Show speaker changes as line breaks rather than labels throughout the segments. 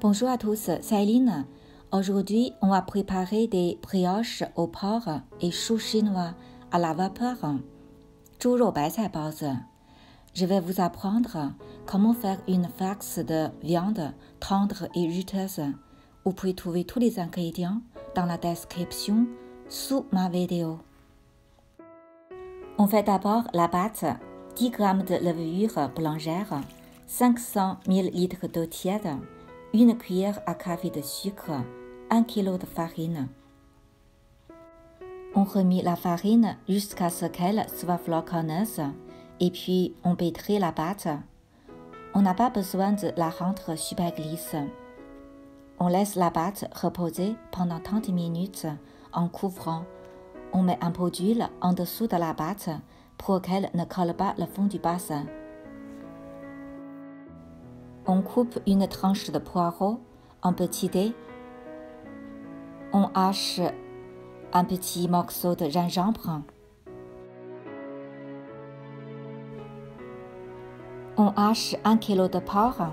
Bonjour à tous, c'est Eileen. Aujourd'hui, on va préparer des brioches au porc et choux chinois à la vapeur. 猪肉白菜包子. Je vais vous apprendre comment faire une farce de viande tendre et juteuse. Vous pouvez trouver tous les ingrédients dans la description sous ma vidéo. On fait d'abord la pâte, 10 g de levure boulangère, 500 ml d'eau tiède, 1 cuillère à café de sucre, 1 kg de farine. On remet la farine jusqu'à ce qu'elle soit floconnneuse et puis on pétrit la pâte. On n'a pas besoin de la rendre super glisse. On laisse la pâte reposer pendant 30 minutes en couvrant. On met un pot d'huile en dessous de la pâte pour qu'elle ne colle pas le fond du bassin. On coupe une tranche de poireau en petits dés. On hache un petit morceau de gingembre. On hache 1 kg de porc.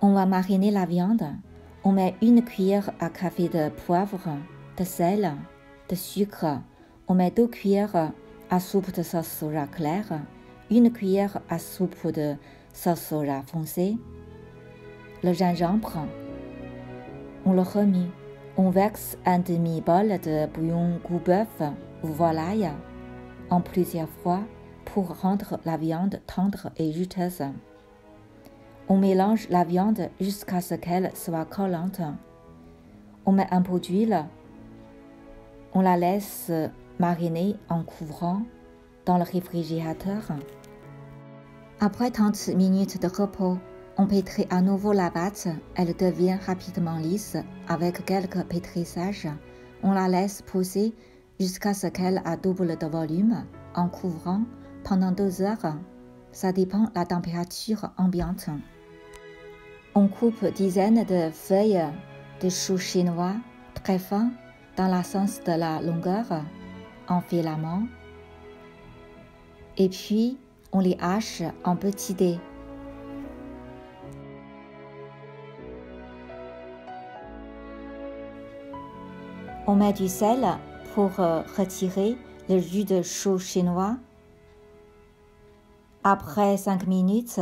On va mariner la viande. On met 1 cuillère à café de poivre, de sel, de sucre. On met 2 cuillères à soupe de sauce soja claire, 1 cuillère à soupe de sauce soja foncée. Le gingembre, on le remet. On verse un demi-bol de bouillon goût bœuf ou volaille en plusieurs fois pour rendre la viande tendre et juteuse. On mélange la viande jusqu'à ce qu'elle soit collante. On met un peu d'huile. On la laisse mariner en couvrant dans le réfrigérateur. Après 30 minutes de repos, on pétrit à nouveau la pâte. Elle devient rapidement lisse avec quelques pétrissages. On la laisse pousser jusqu'à ce qu'elle a double de volume en couvrant pendant 2 heures. Ça dépend de la température ambiante. On coupe dizaines de feuilles de choux chinois très fins dans le sens de la longueur en filaments. Et puis, on les hache en petits dés. On met du sel pour retirer le jus de chou chinois. Après 5 minutes,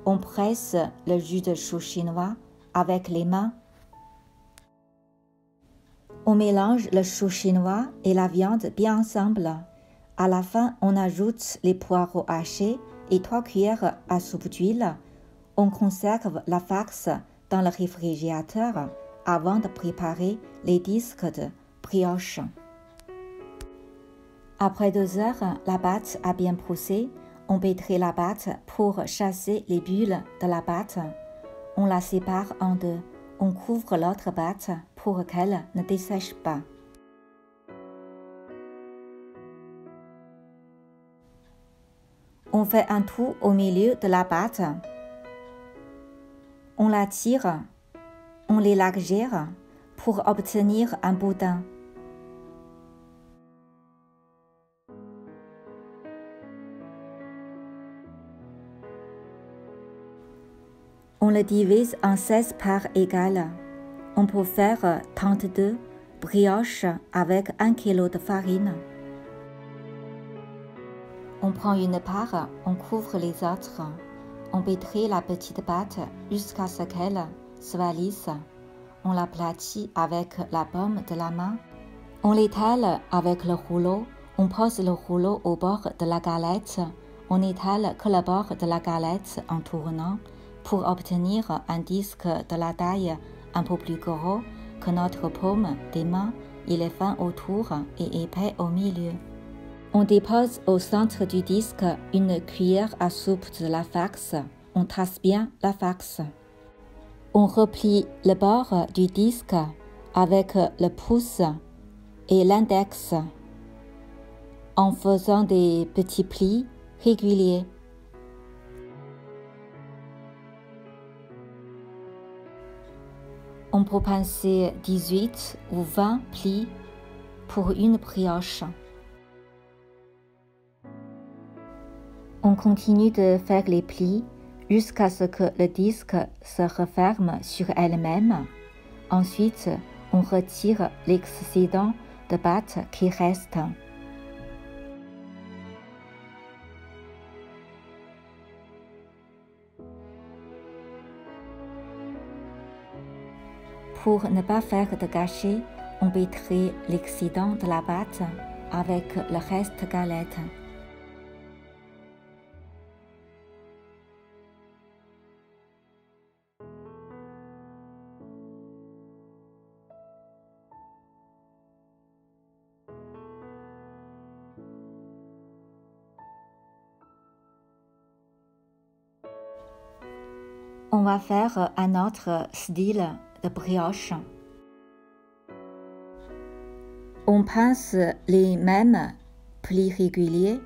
on presse le jus de chou chinois avec les mains. On mélange le chou chinois et la viande bien ensemble. À la fin, on ajoute les poireaux hachés et 3 cuillères à soupe d'huile. On conserve la farce dans le réfrigérateur avant de préparer les disques de brioche. Après 2 heures, la pâte a bien poussé. On pétrit la pâte pour chasser les bulles de la pâte. On la sépare en deux. On couvre l'autre pâte pour qu'elle ne dessèche pas. On fait un trou au milieu de la pâte. On la tire. On l'élargit pour obtenir un boudin. On le divise en 16 parts égales. On peut faire 32 brioches avec 1 kg de farine. On prend une part, on couvre les autres. On pétrit la petite pâte jusqu'à ce qu'elle soit lisse. On l'aplatit avec la paume de la main. On l'étale avec le rouleau. On pose le rouleau au bord de la galette. On n'étale que le bord de la galette en tournant pour obtenir un disque de la taille un peu plus gros que notre paume des mains. Il est fin autour et épais au milieu. On dépose au centre du disque une cuillère à soupe de la farce. On tasse bien la farce. On replie le bord du disque avec le pouce et l'index en faisant des petits plis réguliers. On peut penser 18 ou 20 plis pour une brioche. On continue de faire les plis jusqu'à ce que le disque se referme sur elle-même. Ensuite, on retire l'excédent de pâte qui reste. Pour ne pas faire de gâchis, on pétrit l'excédent de la pâte avec le reste galette. On va faire un autre style de brioche. On pince les mêmes plis réguliers.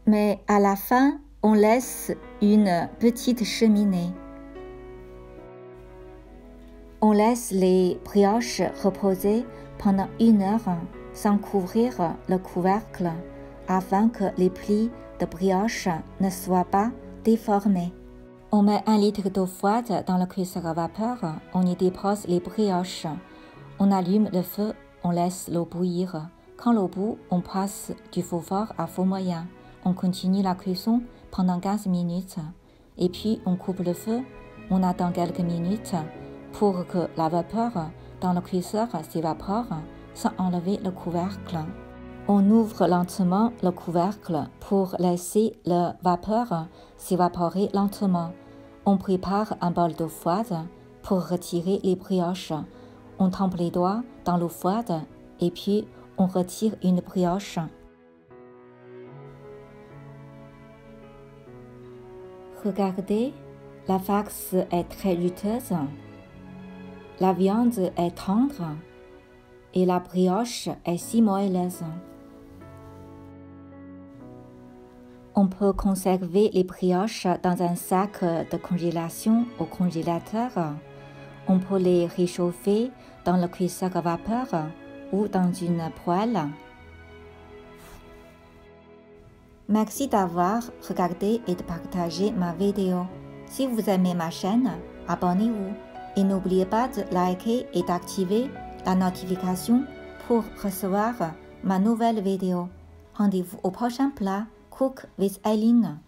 Mais à la fin, on laisse une petite cheminée. On laisse les brioches reposer pendant 1 heure sans couvrir le couvercle afin que les plis de brioche ne soient pas déformés. On met 1 litre d'eau froide dans le cuisseur à vapeur, on y dépose les brioches. On allume le feu, on laisse l'eau bouillir. Quand l'eau bout, on passe du feu fort à feu moyen. On continue la cuisson pendant 15 minutes. Et puis on coupe le feu, on attend quelques minutes pour que la vapeur dans le cuisseur s'évapore sans enlever le couvercle. On ouvre lentement le couvercle pour laisser la vapeur s'évaporer lentement. On prépare un bol d'eau froide pour retirer les brioches. On trempe les doigts dans l'eau froide et puis on retire une brioche. Regardez, la farce est très juteuse. La viande est tendre et la brioche est si moelleuse. On peut conserver les brioches dans un sac de congélation au congélateur. On peut les réchauffer dans le cuisseur à vapeur ou dans une poêle. Merci d'avoir regardé et de partager ma vidéo. Si vous aimez ma chaîne, abonnez-vous. Et n'oubliez pas de liker et d'activer la notification pour recevoir ma nouvelle vidéo. Rendez-vous au prochain plat Cook with Eileen.